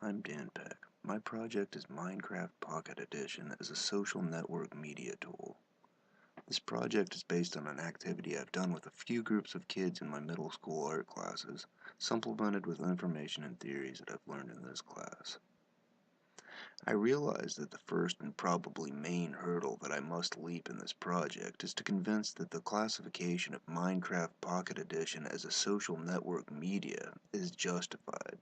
I'm Dan Peck. My project is Minecraft Pocket Edition as a social network media tool. This project is based on an activity I've done with a few groups of kids in my middle school art classes, supplemented with information and theories that I've learned in this class. I realize that the first and probably main hurdle that I must leap in this project is to convince that the classification of Minecraft Pocket Edition as a social network media is justified.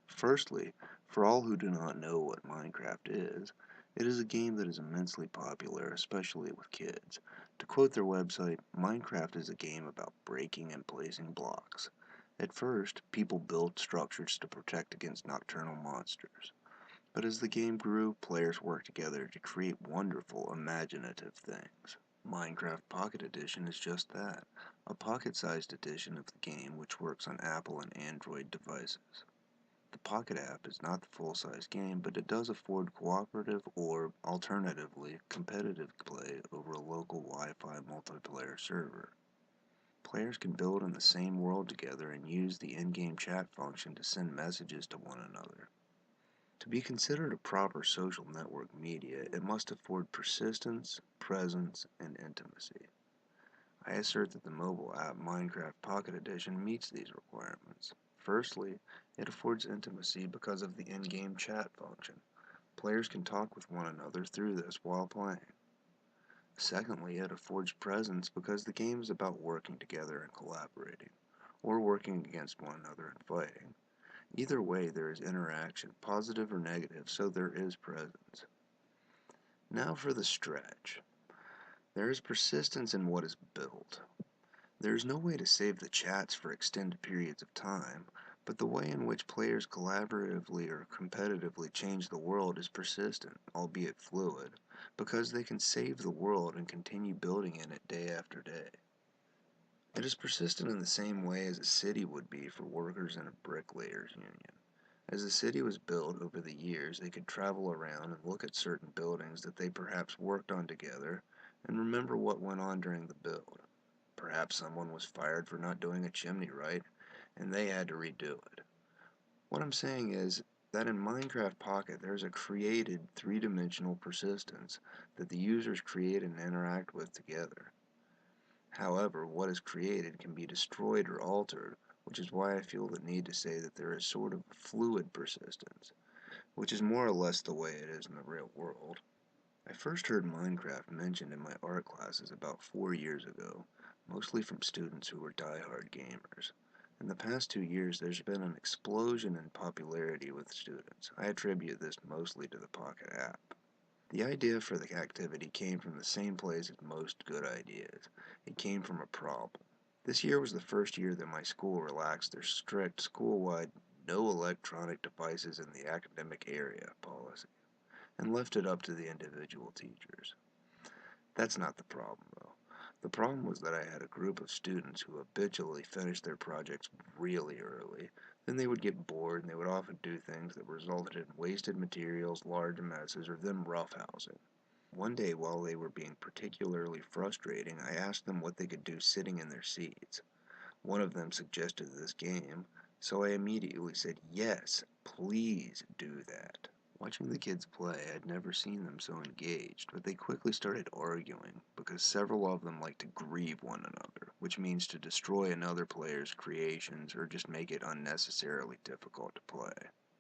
Firstly, for all who do not know what Minecraft is, it is a game that is immensely popular, especially with kids. To quote their website, Minecraft is a game about breaking and placing blocks. At first, people built structures to protect against nocturnal monsters. But as the game grew, players worked together to create wonderful, imaginative things. Minecraft Pocket Edition is just that, a pocket-sized edition of the game which works on Apple and Android devices. The Pocket app is not the full-size game, but it does afford cooperative or, alternatively, competitive play over a local Wi-Fi multiplayer server. Players can build in the same world together and use the in-game chat function to send messages to one another. To be considered a proper social network media, it must afford persistence, presence, and intimacy. I assert that the mobile app Minecraft Pocket Edition meets these requirements. Firstly, it affords intimacy because of the in-game chat function. Players can talk with one another through this while playing. Secondly, it affords presence because the game is about working together and collaborating, or working against one another and fighting. Either way, there is interaction, positive or negative, so there is presence. Now for the stretch. There is persistence in what is built. There is no way to save the chats for extended periods of time, but the way in which players collaboratively or competitively change the world is persistent, albeit fluid, because they can save the world and continue building in it day after day. It is persistent in the same way as a city would be for workers in a bricklayers union. As the city was built over the years, they could travel around and look at certain buildings that they perhaps worked on together and remember what went on during the build. Perhaps someone was fired for not doing a chimney right, and they had to redo it. What I'm saying is that in Minecraft Pocket there's a created three-dimensional persistence that the users create and interact with together. However, what is created can be destroyed or altered, which is why I feel the need to say that there is sort of a fluid persistence, which is more or less the way it is in the real world. I first heard Minecraft mentioned in my art classes about 4 years ago, mostly from students who were die-hard gamers. In the past 2 years, there's been an explosion in popularity with students. I attribute this mostly to the Pocket app. The idea for the activity came from the same place as most good ideas. It came from a problem. This year was the first year that my school relaxed their strict school-wide no electronic devices in the academic area policy and left it up to the individual teachers. That's not the problem, though. The problem was that I had a group of students who habitually finished their projects really early. Then they would get bored and they would often do things that resulted in wasted materials, large messes, or them roughhousing. One day, while they were being particularly frustrating, I asked them what they could do sitting in their seats. One of them suggested this game, so I immediately said, "Yes, please do that." Watching the kids play, I'd never seen them so engaged, but they quickly started arguing, because several of them like to grieve one another, which means to destroy another player's creations or just make it unnecessarily difficult to play.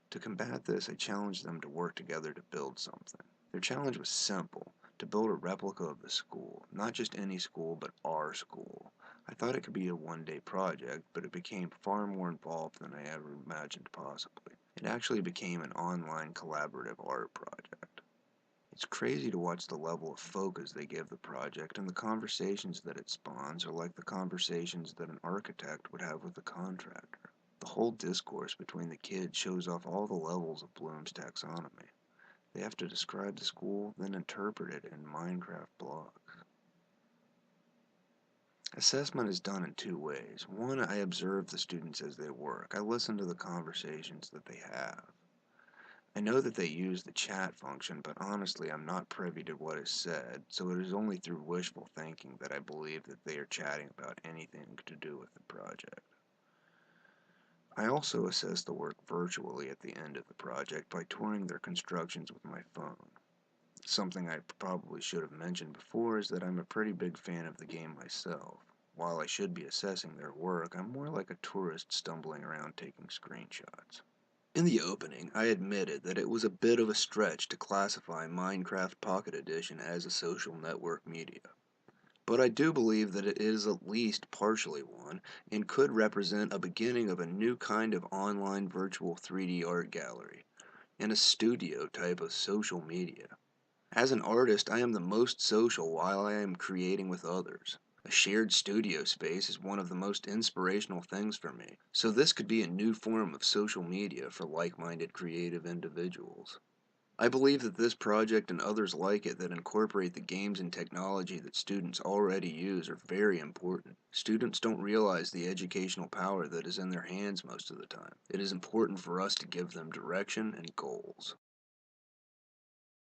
To combat this, I challenged them to work together to build something. Their challenge was simple, to build a replica of the school, not just any school, but our school. I thought it could be a one-day project, but it became far more involved than I ever imagined possibly. It actually became an online collaborative art project. It's crazy to watch the level of focus they give the project, and the conversations that it spawns are like the conversations that an architect would have with a contractor. The whole discourse between the kids shows off all the levels of Bloom's taxonomy. They have to describe the school, then interpret it in Minecraft blocks. Assessment is done in two ways. One, I observe the students as they work. I listen to the conversations that they have. I know that they use the chat function, but honestly I'm not privy to what is said, so it is only through wishful thinking that I believe that they are chatting about anything to do with the project. I also assess the work virtually at the end of the project by touring their constructions with my phone. Something I probably should have mentioned before is that I'm a pretty big fan of the game myself. While I should be assessing their work, I'm more like a tourist stumbling around taking screenshots. In the opening, I admitted that it was a bit of a stretch to classify Minecraft Pocket Edition as a social network media. But I do believe that it is at least partially one and could represent a beginning of a new kind of online virtual 3D art gallery and a studio type of social media. As an artist, I am the most social while I am creating with others. A shared studio space is one of the most inspirational things for me, so this could be a new form of social media for like-minded creative individuals. I believe that this project and others like it that incorporate the games and technology that students already use are very important. Students don't realize the educational power that is in their hands most of the time. It is important for us to give them direction and goals.